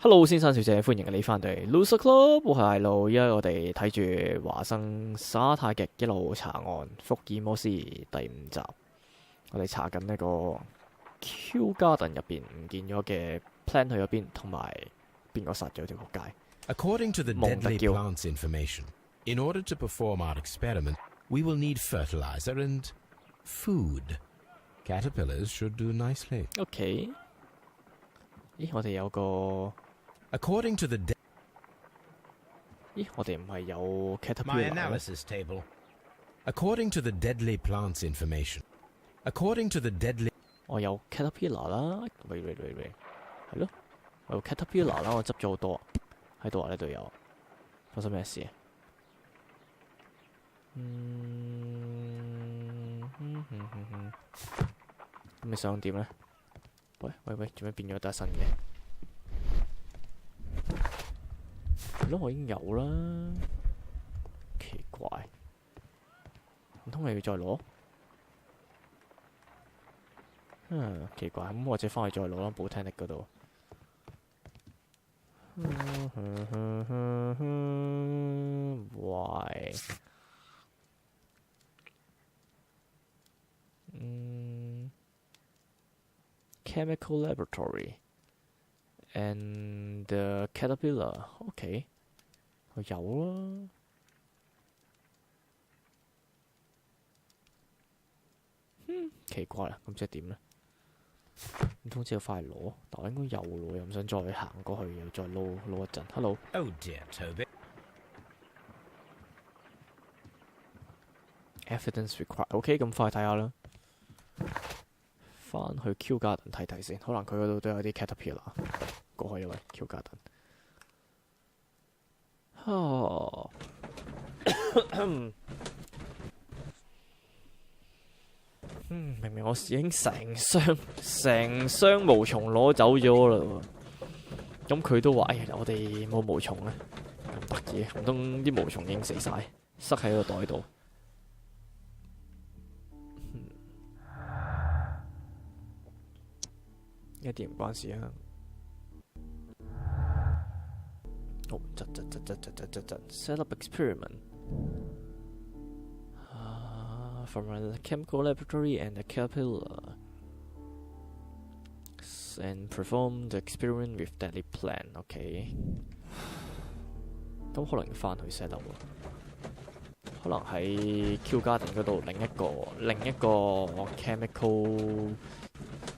Hello， 先生小姐，歡迎你翻到嚟 Loser Club， 我係路，依家我哋睇住華生耍太極一路查案福爾摩斯第5集，我哋查緊呢個 Q Garden 入邊唔見咗嘅 plan 去咗邊，同埋邊個殺咗條仆街。According to the deadly plants information, in order to perform our experiment, we will need fertilizer and food. Caterpillars should do nicely. OK， 咦，我哋有個。According to the咦，我哋唔係有 My analysis table. According to the deadly plants information. According to the deadly 我有 caterpillar 啦，喂，係咯，我有 caterpillar 啦，我執咗好多喺度啊，呢度有，發生咩事啊？咁你想點咧？喂，做咩變咗得新嘅？係咯，我已經有啦，奇怪，唔通你要再攞？奇怪，咁或者翻去再攞啦，寶聽力嗰度。Why？ Chemical laboratory and the caterpillar. OK， 我有啦。奇怪啦，咁即係點咧？唔通之後翻嚟攞？但我應該有咯，又唔想再行過去，又再撈一陣。Hello。Oh dear, Toby. Evidence required. OK， 咁快睇下啦。翻去 Q Garden 睇睇先，可能佢嗰度都有啲 caterpillar 過去，因為 Q Garden。明明我已經成箱毛蟲攞走咗啦喎，咁佢都話：我哋冇毛蟲咧，咁得意，唔通啲毛蟲已經死晒，塞喺個袋度。一啲唔關事啊！哦，窒 set up experiment from a chemical laboratory and a caterpillar and perform the experiment with deadly plan. OK， 咁可能要翻去 set up 喎，可能喺 Q Garden 嗰度另一個 chemical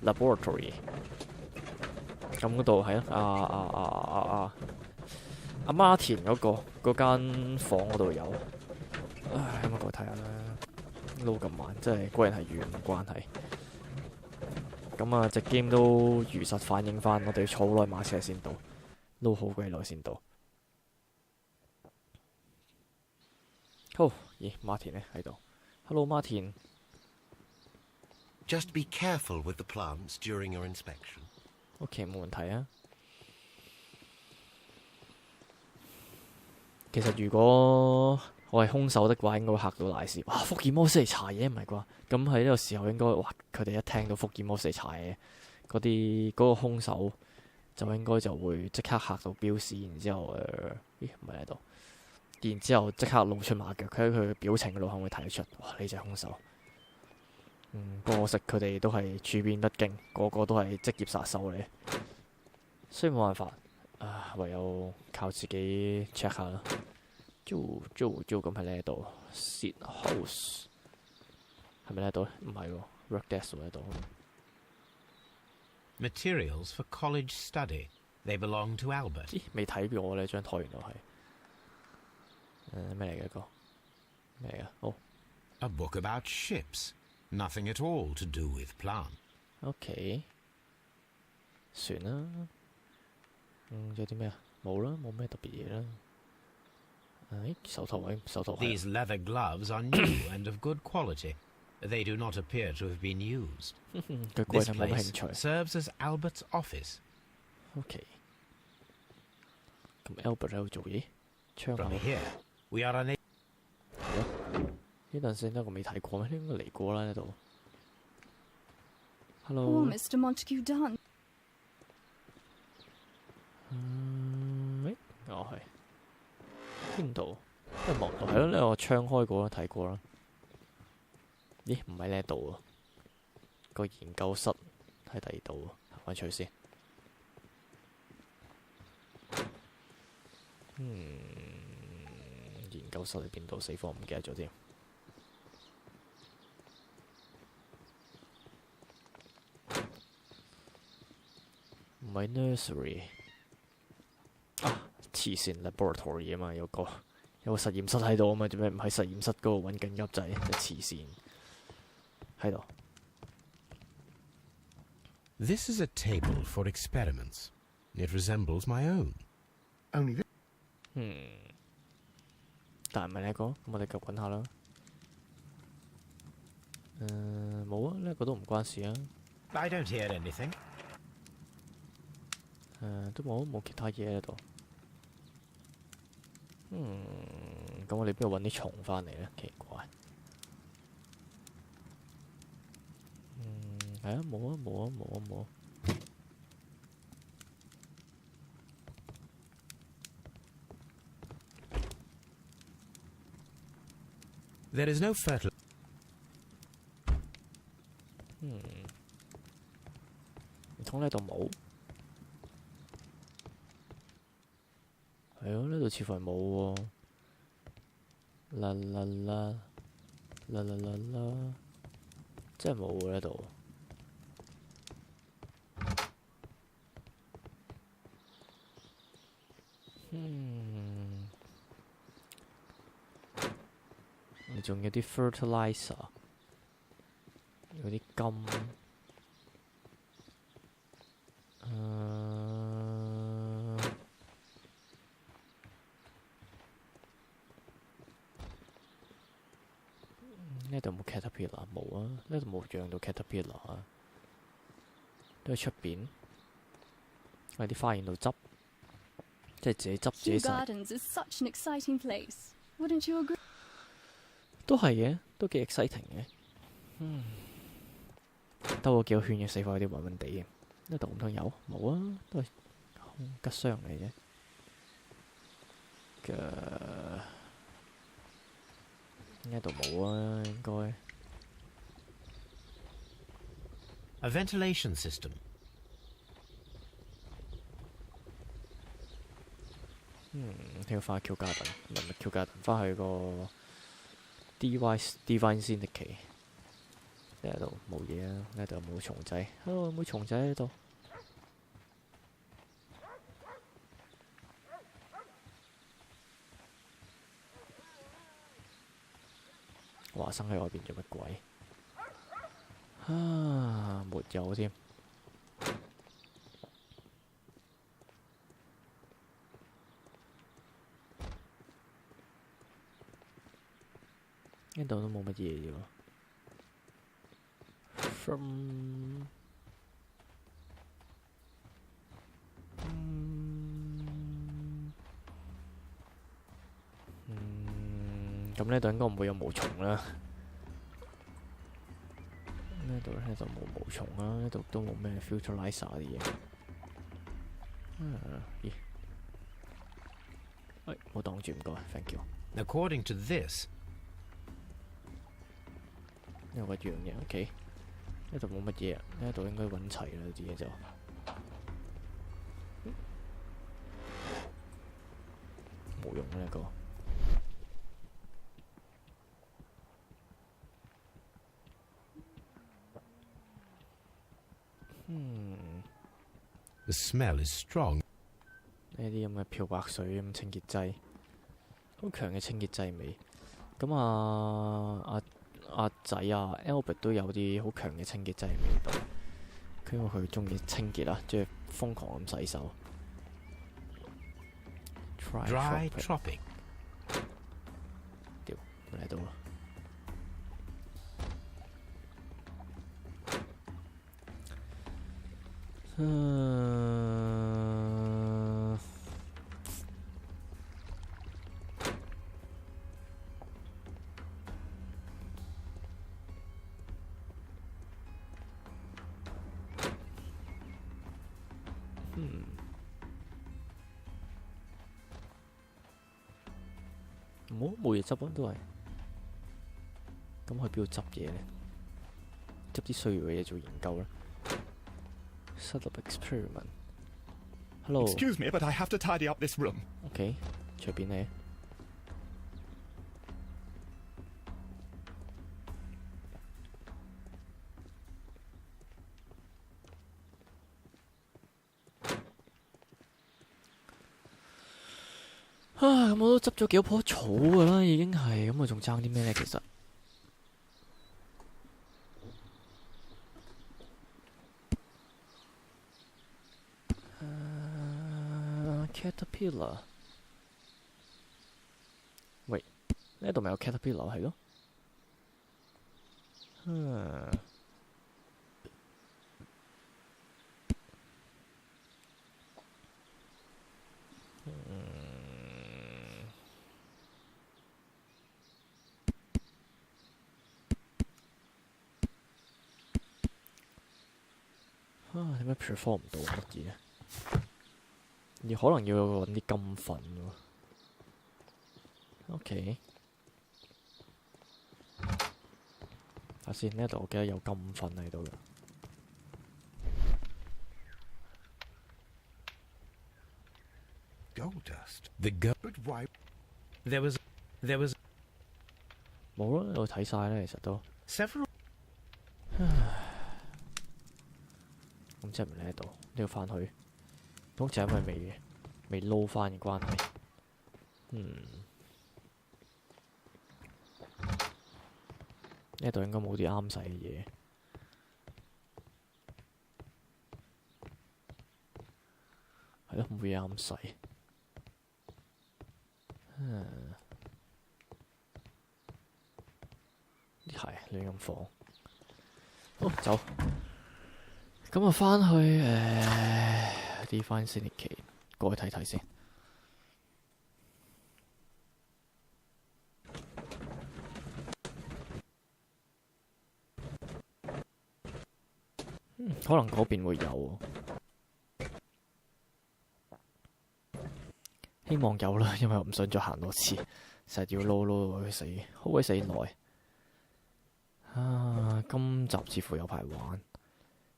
laboratory。咁嗰度係阿媽田嗰間房嗰度有，咁我過去睇下啦。撈咁慢，真係果然係語言關係。咁啊，隻 game 都如實反映翻，我哋要坐好耐馬車先到，撈好鬼耐先到。好，咦，馬田呢喺度 ？Hello， 馬田。Just be careful with the plants during your inspection. OK， 冇問題啊。其實如果我係兇手的話，應該會嚇到賴屎。哇！福爾摩斯嚟查嘢唔係啩？咁喺呢個時候應該，哇！佢哋一聽到福爾摩斯嚟查嘢，嗰個兇手就應該就會即刻嚇到飆屎，然之後咦唔係喺度，然之後即刻露出馬腳。佢喺佢嘅表情嗰度可唔可以睇得出？哇！呢隻兇手。可惜佢哋都係處變不驚，個個都係職業殺手嚟，所以冇辦法唯有靠自己 check 下啦。咁喺呢度 ，sit house 係咪呢度？唔係喎 ，work desk 喺度。materials for college study. They belong to Albert. 咦？未睇過我呢張台原來係咩嚟嘅個？咩嚟嘅？哦 A book about ships. Nothing at all to do with plant. OK， 算啦。仲有啲咩啊？冇啦，冇咩特別嘢啦。手套。These leather gloves are new and of good quality. They do not appear to have been used. This place serves as Albert's office. OK， 咁 Albert 喺度做嘢，窗口。From here, we are unable. 呢陣先我未睇過咩？應該嚟過啦呢度。Hello。Oh, Mr. Montague Dunn. 邊度？一望到係咯，呢個窗開過啦，睇過啦。咦？唔喺呢度啊！個研究室喺第二度啊，行翻出去先。研究室喺邊度？死火唔記得咗添。唔係 nursery 啊！黐線 laboratory 啊嘛，有個實驗室喺度啊嘛，做咩唔喺實驗室嗰度揾緊噏仔？真係黐線喺度。This is a table for experiments. It resembles my own. Only this. 但係唔係呢一個，咁我哋繼續揾下啦。冇啊，呢一個都唔關事啊。I don't hear anything. 都冇其他嘢喺度。咁我哋邊度揾啲蟲翻嚟咧？奇怪。係啊，冇。There is no fertilizer. 唔通呢度冇？係咯，呢度似乎係冇喎。啦，真係冇喎呢度。你仲有啲 fertilizer， 有啲金。呢度冇 caterpillar 冇啊，呢度冇養到 caterpillar 啊，都喺出邊喺啲花園度執，即係自己執自己晒。都係嘅，都幾 exciting 嘅。兜過幾個圈嘅死火有啲暈暈地嘅。呢度唔通有？冇啊，都係吉箱嚟啫。呢度冇啊，應該。A ventilation system. 聽要翻去 Q Garden， 唔係 Q Garden， 翻去個 Divine Syndicate。呢度冇嘢啊，呢度冇蟲仔。冇蟲仔喺度。華生喺外邊做乜鬼？沒有添。呢度都冇乜嘢喎。咁呢度應該唔會有毛蟲啦。呢度冇毛蟲啊，呢度都冇咩 fertilizer 啲嘢。咦？冇擋住，唔該 ，thank you。According to this. 有個樣嘢 ，OK。呢度冇乜嘢，呢度應該揾齊啦啲嘢就。冇用呢個。The smell is strong. 呢啲咁嘅漂白水咁清潔劑，好強嘅清潔劑味。咁阿仔啊 Albert 都有啲好強嘅清潔劑味道。因為佢中意清潔啊，即係瘋狂咁洗手。Dry tropic. 屌，嚟到啦！冇嘢執啊，都係。咁去邊度執嘢咧？執啲需要嘅嘢做研究啦。Set up experiment。Hello。 Excuse me, but I have to tidy up this room. OK， 隨便你。咁我都執咗幾多棵草噶啦，已經係咁，我仲爭啲咩咧？其實，caterpillar， 喂，呢度咪有 caterpillar 係咯？點解 perform 唔到乜嘢？而可能要揾啲金粉喎。OK， 睇下先，呢度我記得有金粉喺度嘅。Gold dust. The go. But why? There was. 冇啦，我睇晒啦，其實都。Several. 咁即係唔喺度，呢度翻去，好似係因為未撈翻嘅關係。呢度應該冇啲啱使嘅嘢。係咯，冇嘢啱使。啲鞋亂咁放。好，走。咁啊，翻去Define Syndicate 過去睇睇先。可能嗰邊會有，希望有啦，因為我唔想再行多次，成日要撈死，好鬼死耐。今集似乎有排玩。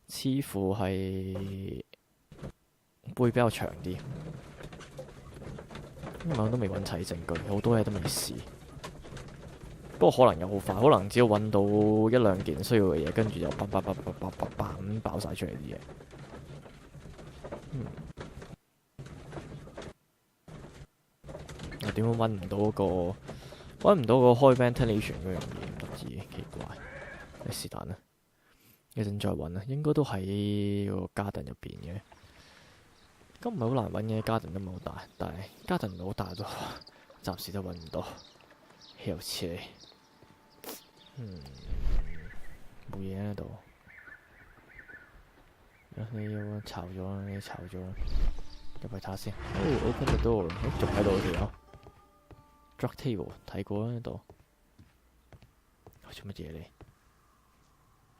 似乎係會比較長啲，因為我都未揾齊證據，好多嘢都未試。不過可能又好快，可能只要揾到一兩件需要嘅嘢，跟住就咁爆晒出嚟啲嘢。點解揾唔到個開 ventilation 嗰樣嘢？唔得知，奇怪。是但啦。一陣再揾啦，應該都喺個 garden 入邊嘅。咁唔係好難揾嘅，garden 都唔係好大，但係 garden 唔係好大都暫時都揾唔到。好似冇嘢喺度。你要炒咗啦，入去睇下先。open the door， 仲喺度條友。drug table 睇過啦，呢度。做乜嘢嚟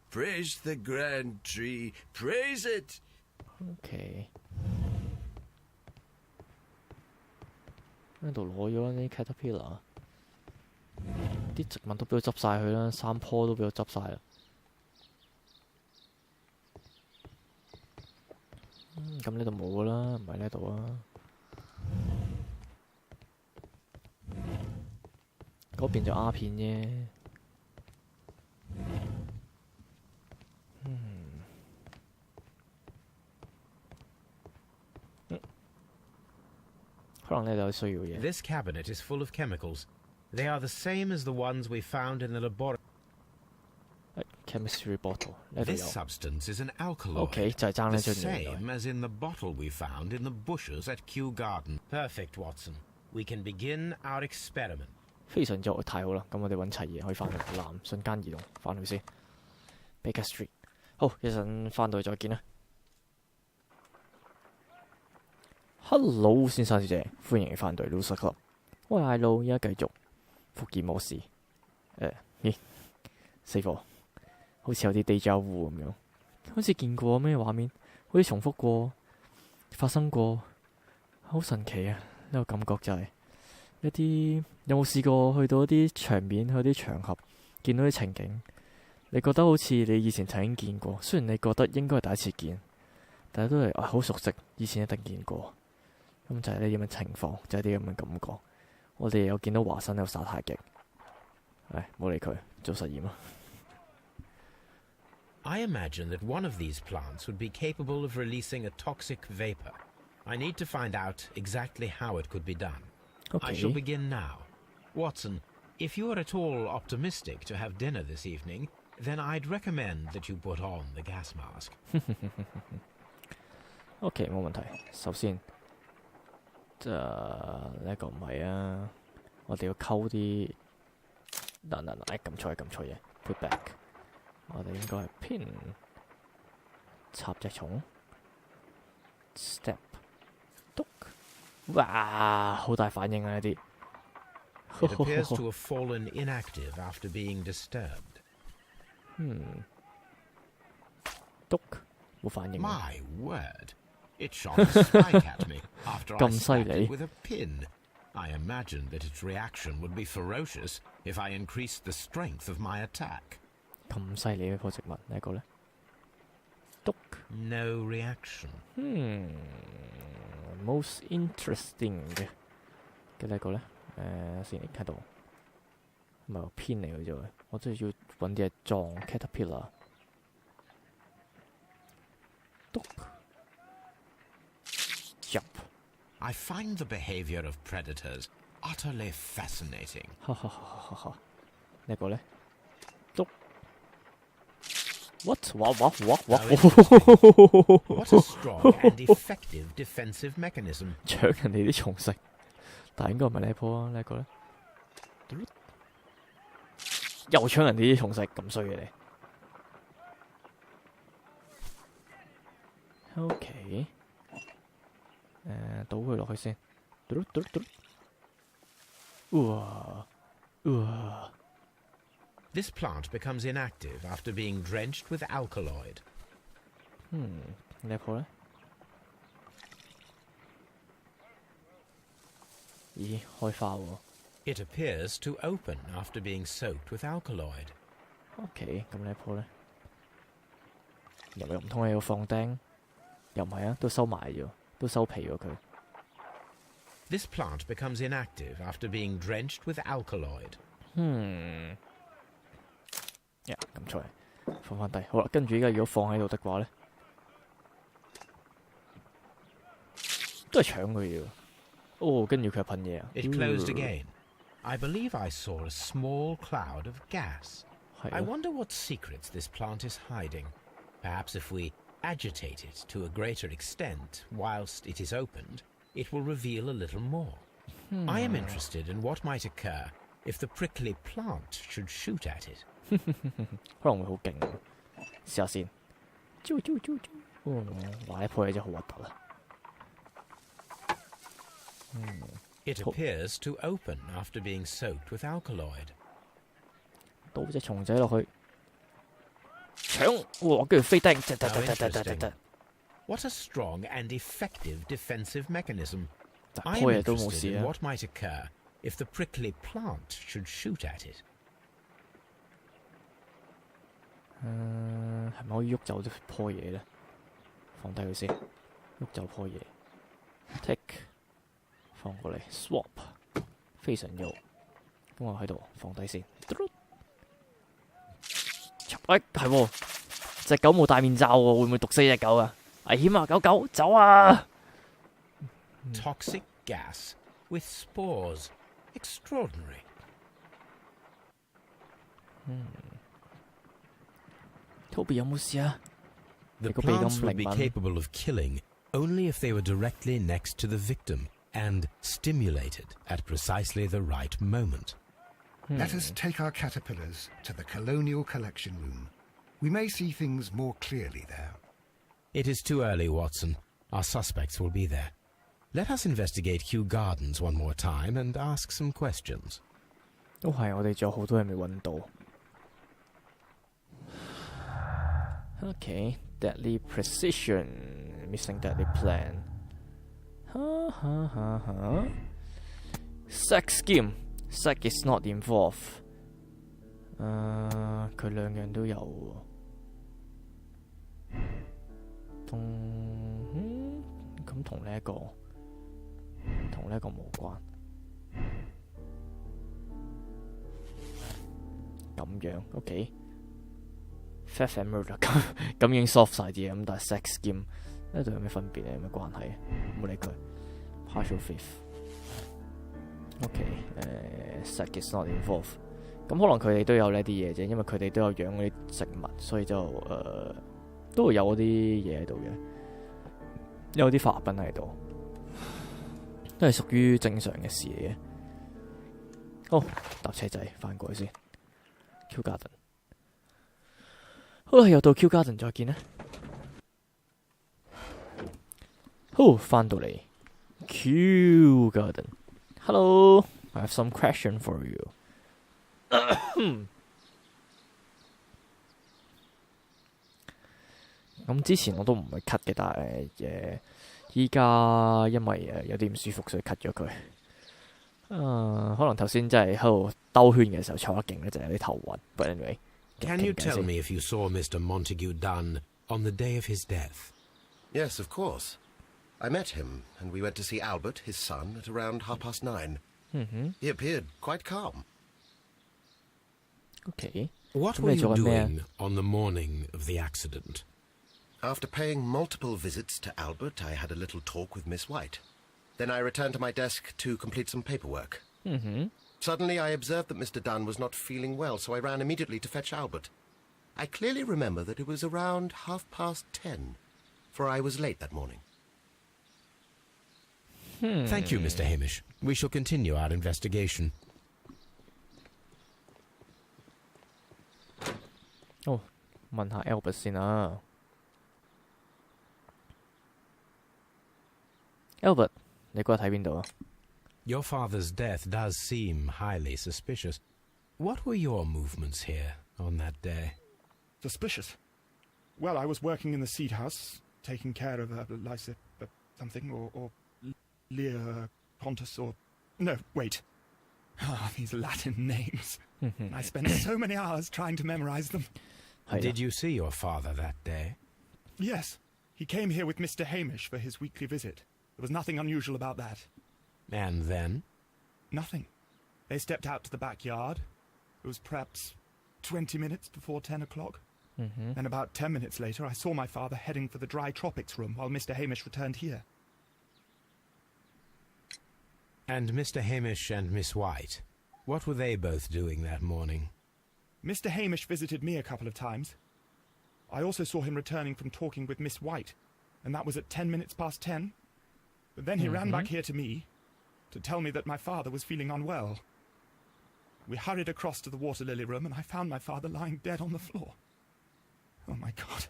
Praise the grand tree, praise it! OK， 呢度攞咗啲 caterpillar， 啲植物都俾我執晒佢啦，3棵都俾我執晒啦。咁呢度冇噶啦，唔係呢度啊。嗰邊就鴉片啫。可能呢度有需要嘢。 This cabinet is full of chemicals. They are the same as the ones we found in the laboratory. Chemistry bottle 呢度 This 有。 substance is an alkaloid. OK， 就係爭呢 The 張嘢。 same as in the bottle we found in the bushes at Kew Garden. Perfect, Watson. We can begin our experiment. 非常之太好啦！咁我哋揾齊嘢可以翻去南，瞬間移動翻去先。Baker Street， 好，一陣翻到去再見啦。Hello， 先生小姐，歡迎你翻到 Loser Club。我係艾路，而家繼續福爾摩斯。死火，好似有啲 déjà vu 咁樣，好似見過咩畫面，好似重複過，發生過，好神奇啊！呢個感覺就係一啲有冇試過去到一啲場面、去啲場合，見到啲情景，你覺得好似你以前曾經見過，雖然你覺得應該係第一次見，但係都係好熟悉，以前一定見過。咁就係呢啲咁嘅情況，就係啲咁嘅感覺。我哋有見到華生喺度耍太極，冇理佢，做實驗啊。I imagine that one of these plants would be capable of releasing a toxic vapor. I need to find out exactly how it could be done. I shall begin now. Watson, if you are at all optimistic to have dinner this evening, then I'd recommend that you put on the gas mask. OK， 冇問題。首先，呢個唔係啊，我哋要溝啲，撳錯嘢 ，put back。我哋應該係 pin 插隻蟲 ，step 篤，哇，好大反應啊！呢啲。It appears to have fallen inactive after being disturbed. 篤，冇反應。My word! It shot a spike at me after I slapped it with a pin. I imagined that its reaction would be ferocious if I increased the strength of my attack. 咁犀利嘅棵植物，呢一個咧，篤 No reaction. Most interesting 嘅呢一個咧，先睇到，唔係偏嚟嘅啫喎，我真係要揾啲嘢撞 caterpillar。篤 jump。I find the behavior of predators utterly fascinating. 呢一個咧，篤。What? What? What a strong and effective defensive mechanism. 搶人哋啲蟲食，但係應該唔係呢棵啊，呢一個咧，又搶人哋啲蟲食，咁衰嘅你。OK， 倒佢落去先。This plant becomes inactive after being drenched with alkaloid. 呢一棵咧？咦，開花喎 It appears to open after being soaked with alkaloid. OK， 咁呢一棵咧？又唔通係要放釘？又唔係啊，都收埋咗，都收皮咗佢。This plant becomes inactive after being drenched with alkaloid. 撳出嚟，放翻低。好啦，跟住依家如果放喺度的話咧，都係搶佢嘅。跟住佢係噴嘢啊。It closed again. I believe I saw a small cloud of gas. I wonder what secrets this plant is hiding. Perhaps if we agitate it to a greater extent whilst it is opened, it will reveal a little more. I am interested in what might occur if the prickly plant should shoot at it. 可能會好勁，試下先。哇！呢棵嘢真係好核突啊！It appears to open after being soaked with alkaloid. 倒隻蟲仔落去，搶！哇！跟住飛釘，What a strong and effective defensive mechanism. 棵 I am 嘢都冇 interested 事 in 啊。what might occur if the prickly plant should shoot at it. 係咪可以喐走咗棵嘢咧？放低佢先，喐走棵嘢 ，take 放過嚟 ，swap 非常右，咁我喺度放低先。係喎，隻狗冇戴面罩喎，會唔會毒死隻狗啊？危險啊！狗走啊！ Toxic gas with spores. Extraordinary. Toby 有冇事啊？ The plants would be capable of killing only if they were directly next to the victim and stimulated at precisely the right moment. Let us take our caterpillars to the Colonial Collection Room. We may see things more clearly there. It is too early, Watson. Our suspects will be there. Let us investigate Kew Gardens one more time and ask some questions. 都係，我哋仲有好多嘢未揾到。Okay, deadly precision, missing deadly plan. Sex scheme. Sex is not involved. 佢兩樣都有喎。咁同呢一個無關。咁樣 OK。Theft and murder 咁已經 soft 晒啲嘢，咁但係 sex scheme 呢度有咩分別咧？有咩關係？冇理佢。Partial fifth。OK，sex is not involved。咁可能佢哋都有呢啲嘢啫，因為佢哋都有養嗰啲植物，所以就都會有嗰啲嘢喺度嘅，有啲化學品喺度，都係屬於正常嘅事嚟嘅。好，搭車仔翻過去先。Q Garden。好啦，又到 Q Garden 再見啦。好，翻到嚟 Q Garden。Hello， I have some question for you 咁之前我都唔會 cut 嘅，但係依家因為有啲唔舒服，所以 cut 咗佢。可能頭先真係喺度兜圈嘅時候坐得勁咧，就有啲頭暈。But anyway， Can you tell me if you saw Mr. Montague Dunn on the day of his death? Yes, of course. I met him, and we went to see Albert, his son, at around 9:30. He appeared quite calm. Okay. What were you doing on the morning of the accident? After paying multiple visits to Albert, I had a little talk with Miss White. Then I returned to my desk to complete some paperwork. Suddenly I observed that Mr. Dunn was not feeling well, so I ran immediately to fetch Albert. I clearly remember that it was around 10:30, for I was late that morning. Thank you, Mr. Hamish. We shall continue our investigation. 問下 Albert 先啦。Albert， 你嗰日喺邊度啊？ Your father's death does seem highly suspicious. What were your movements here on that day? Suspicious? Well, I was working in the seed house, taking care of Lysa something, or Lear Pontus, or... No, wait. These Latin names. I spent so many hours trying to memorize them. Did you see your father that day? Yes. He came here with Mr. Hamish for his weekly visit. There was nothing unusual about that. And then? Nothing. They stepped out to the backyard. It was perhaps 20 minutes before 10 o'clock. Then about 10 minutes later, I saw my father heading for the dry tropics room while Mr. Hamish returned here. And Mr. Hamish and Miss White, what were they both doing that morning? Mr. Hamish visited me a couple of times. I also saw him returning from talking with Miss White, and that was at 10 minutes past 10. But then he ran back here to me to tell me that my father was feeling unwell. We hurried across to the water lily room, and I found my father lying dead on the floor. Oh, my God.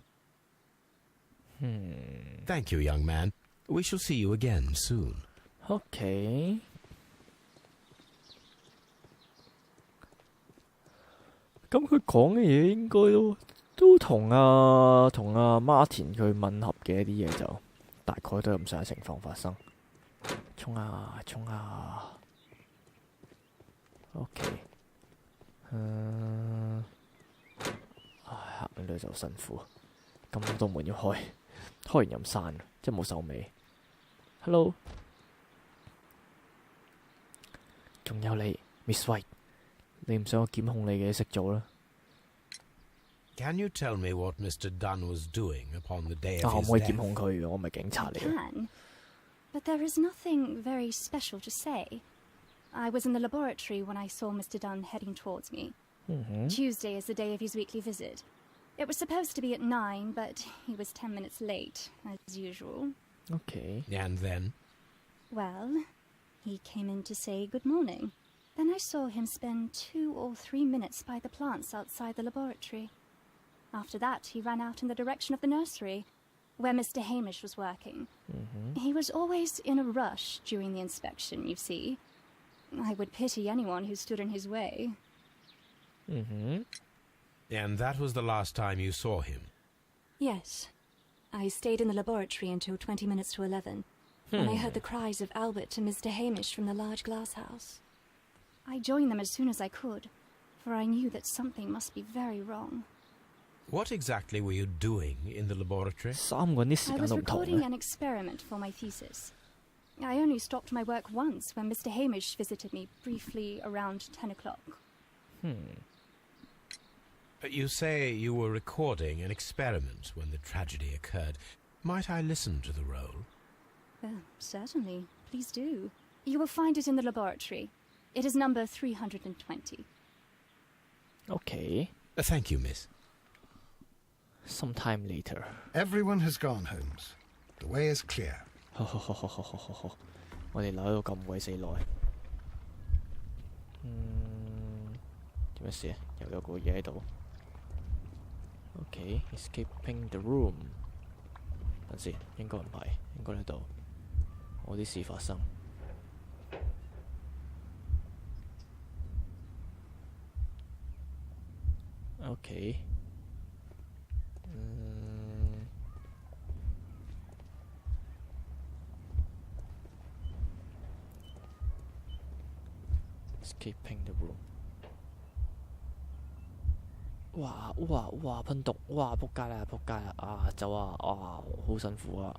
Thank you, young man. We shall see you again soon. OK。咁佢講嘅嘢應該都同阿Martin 佢吻合嘅一啲嘢，就大概都有咁上下情況發生。衝啊衝啊 ！OK。行緊呢就辛苦，咁多道門要開，開完又唔閂，即係冇手尾。Hello。仲有你 ，Miss White， 你唔想我檢控你嘅識做啦。Can you tell me what Mr. Dunn was doing upon the day of his death? 我唔可以檢控佢嘅，我唔係警察嚟嘅。 Can, but there is nothing very special to say. I was in the laboratory when I saw Mr. Dunn heading towards me. Tuesday is the day of his weekly visit. It was supposed to be at 9, but he was 10 minutes late, as usual. OK。And then? Well, he came in to say good morning. Then I saw him spend 2 or 3 minutes by the plants outside the laboratory. After that, he ran out in the direction of the nursery, where Mr. Hamish was working. He was always in a rush during the inspection, you see. I would pity anyone who stood in his way. And that was the last time you saw him? Yes. I stayed in the laboratory until 20 minutes to 11, when I heard the cries of Albert and Mr. Hamish from the large glass house. I joined them as soon as I could, for I knew that something must be very wrong. What exactly were you doing in the laboratory? 三個人啲時 I 間 was 都唔同 recording 嘅。 an experiment for my thesis. I only stopped my work once when Mr. Hamish visited me briefly around 10 o'clock. You say you were recording an experiment when the tragedy occurred. Might I listen to the roll? Certainly. Please do. You will find it in the laboratory. It is number 320. OK， Thank you, miss. sometime later。 Everyone has gone, Holmes. The way is clear. 好，我哋留喺度咁鬼死耐。點樣寫啊？又有個嘢喺度。OK，escaping the room。等先，應該唔係，應該喺度。我啲事發生。OK。Escaping the room。哇！噴毒！哇！仆街啦！啊！走啊！啊！好辛苦啊！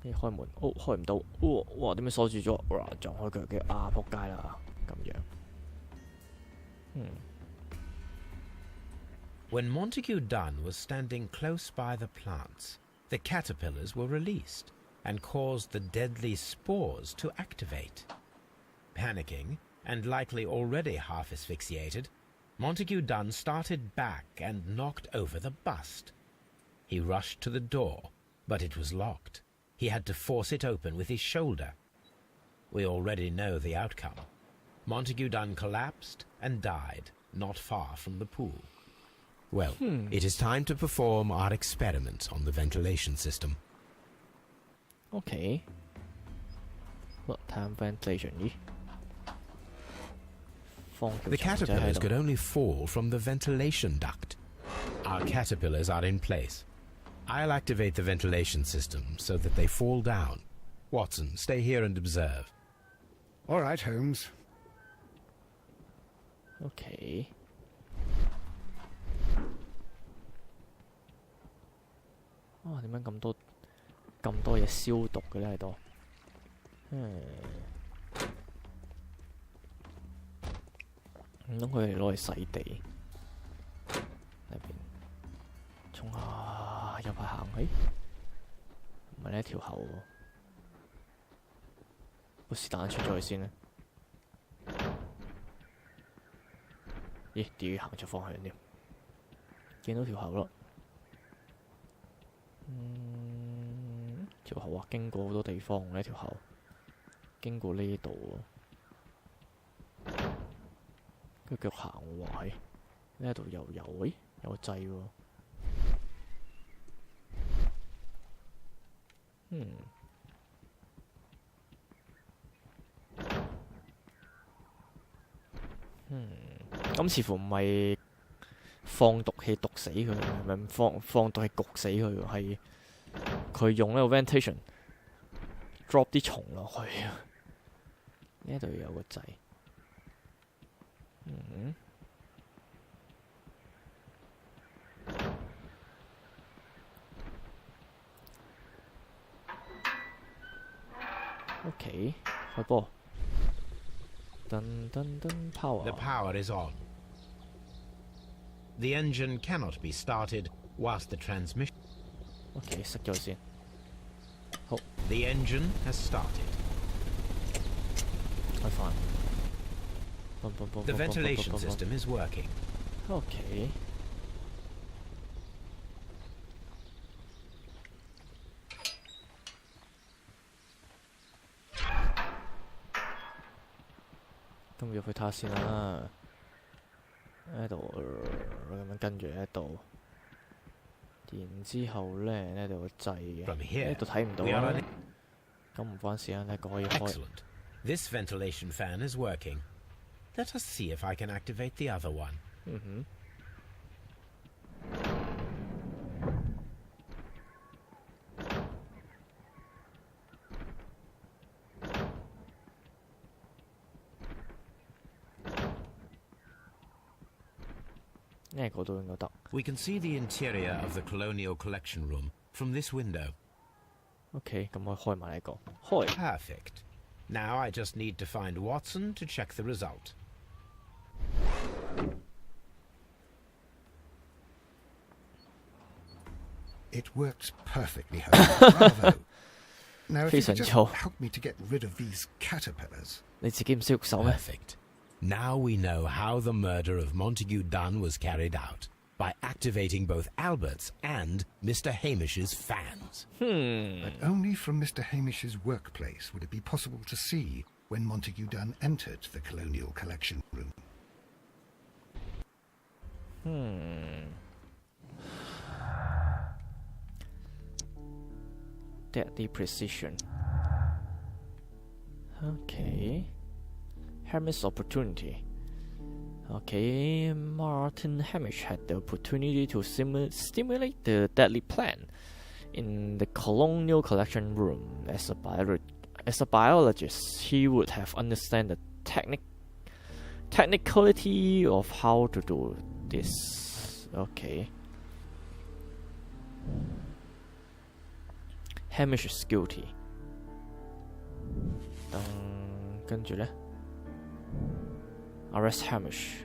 開門，開唔到，哇！點解鎖住咗？哇！撞開腳嘅，啊！仆街啦！咁樣。When Montague Dunn was standing close by the plants, the caterpillars were released and caused the deadly spores to activate. Panicking, and likely already half asphyxiated, Montague Dunn started back and knocked over the bust. He rushed to the door, but it was locked. He had to force it open with his shoulder. We already know the outcome. Montague Dunn collapsed and died not far from the pool. Well, it is time to perform our experiment on the ventilation system. OK。好，睇下 ventilation 咦？ The caterpillars could only fall from the ventilation duct. Our caterpillars are in place. I'll activate the ventilation system so that they fall down. Watson, stay here and observe. All right, Holmes. OK。哇！點解咁多嘢消毒嘅咧喺度？唔通佢哋攞嚟洗地？呢邊衝下有排行，唔係呢一條口喎。個是但出咗去先咧。咦？點行錯方向添？見到條口咯。條口啊，經過好多地方呢條口，經過呢度喎，跟住腳行喎，喺呢度又有，有掣喎，咁似乎唔係放毒氣毒死佢，唔係放毒氣焗死佢喎，係佢用呢個 ventilation drop 啲蟲落去啊！呢度有個掣，OK， 開波。Power. The power is on. The engine cannot be started whilst the transmission. OK， 熄咗先。好。The engine has started. 開翻。The ventilation system is working. OK。咁入去睇下先啦。呢度咁樣跟住呢度，然之後咧呢度個掣嘅，呢度睇唔到啦。咁唔關事啦，呢個可以開。Excellent. This ventilation fan is working. Let us see if I can activate the other one. 呢個都應該得。We can see the interior of the Colonial Collection Room from this window. OK， 咁我開埋呢個。開。Perfect. Now I just need to find Watson to check the result. It works perfectly, Holmes. Bravo. Now, if you could just help me to get rid of these caterpillars. 你自己唔識喐手咩？ Perfect. Now we know how the murder of Montague Dunn was carried out, by activating both Albert's and Mr. Hamish's fans. But only from Mr. Hamish's workplace would it be possible to see when Montague Dunn entered the Colonial Collection Room. Deadly precision. Okay. Hamish's opportunity. Okay, Martin Hamish had the opportunity to stimulate the deadly plan in the Colonial Collection Room. As a biologist, he would have understand the technicality of how to do this. Okay. Hamish is guilty. 跟住呢 Arrest Hamish.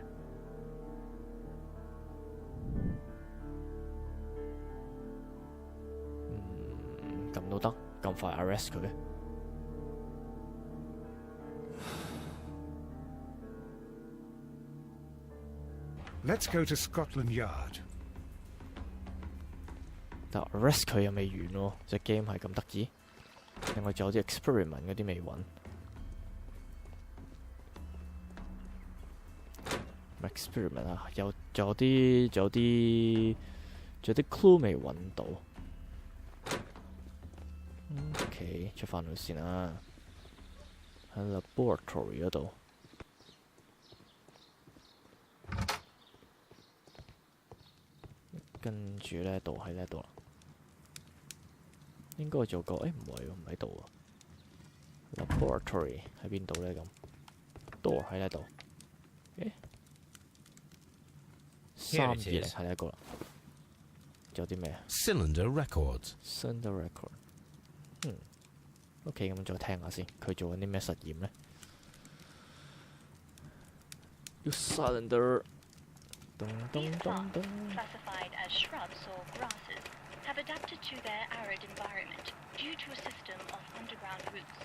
咁都得，咁快 arrest 佢。Let's go to Scotland Yard. 但 arrest 佢又未完喎，隻 game 係咁得意。另外仲有啲 experiment 嗰啲未揾。experiment 啊，仲有啲 clue 未揾到。OK， 出翻去先啦，喺 laboratory 嗰度。跟住呢度喺呢度啦，應該做過，唔係喎，唔喺度喎。laboratory 喺邊度呢？咁 door 喺呢度。320係呢一個啦。仲有啲咩啊 ？Cylinder records。Cylinder record。OK， 咁再聽下先，佢做緊啲咩實驗呢？要 cylinder。These plants, classified as shrubs or grasses, have adapted to their arid environment due to a system of underground roots.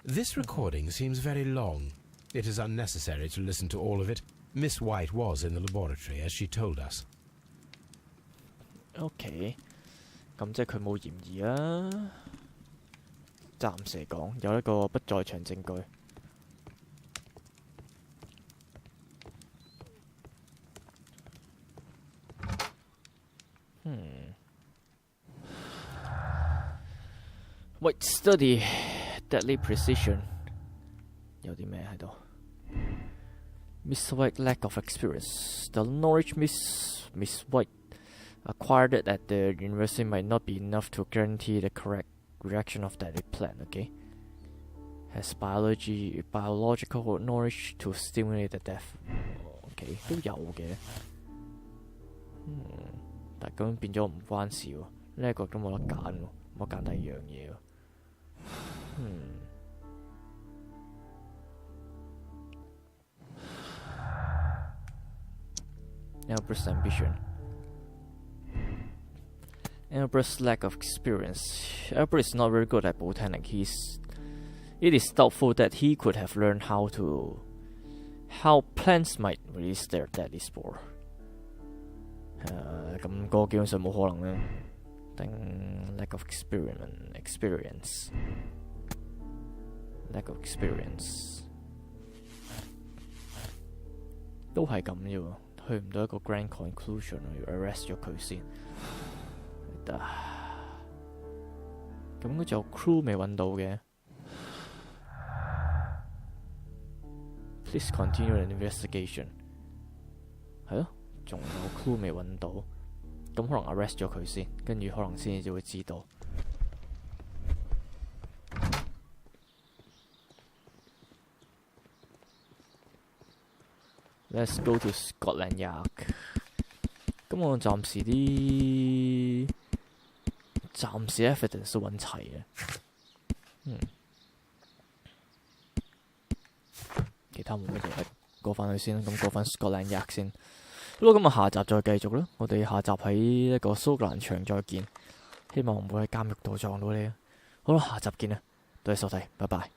This recording seems very long. It is unnecessary to listen to all of it. Miss White was in the laboratory, as she told us. OK， 咁即係佢冇嫌疑啊。暫時嚟講，有一個不在場證據。White study deadly precision 有啲咩喺度 ？Miss White lack of experience. The knowledge Miss White acquired at the university might not be enough to guarantee the correct reaction of that plan. Okay, has biological knowledge to stimulate the death. OK， 都有嘅。但係咁變咗唔關事喎，呢一個都冇得揀喎，冇得揀第二樣嘢喎。Albert's ambition. Albert's lack of experience. Albert is not very good at botanic. It is doubtful that he could have learned how plants might release their deadly spore. 咁個基本上冇可能啦。定 lack of experience. Lack of experience 都係咁啫喎，去唔到一個 grand conclusion， 要 arrest 咗佢先。得，咁應該仲有 clue 未揾到嘅。Please continue an investigation。係咯，仲有 clue 未揾到，咁可能 arrest 咗佢先，跟住可能先至會知道。Let's go to Scotland Yard. 咁我暫時 evidence 都揾齊嘅。其他冇乜嘢，過翻去先，咁過翻蘇格蘭日先。好啦，咁啊下集再繼續啦。我哋下集喺一個蘇格蘭場再見，希望唔會喺監獄度撞到你啊。好啦，下集見啦，多謝收睇，拜拜。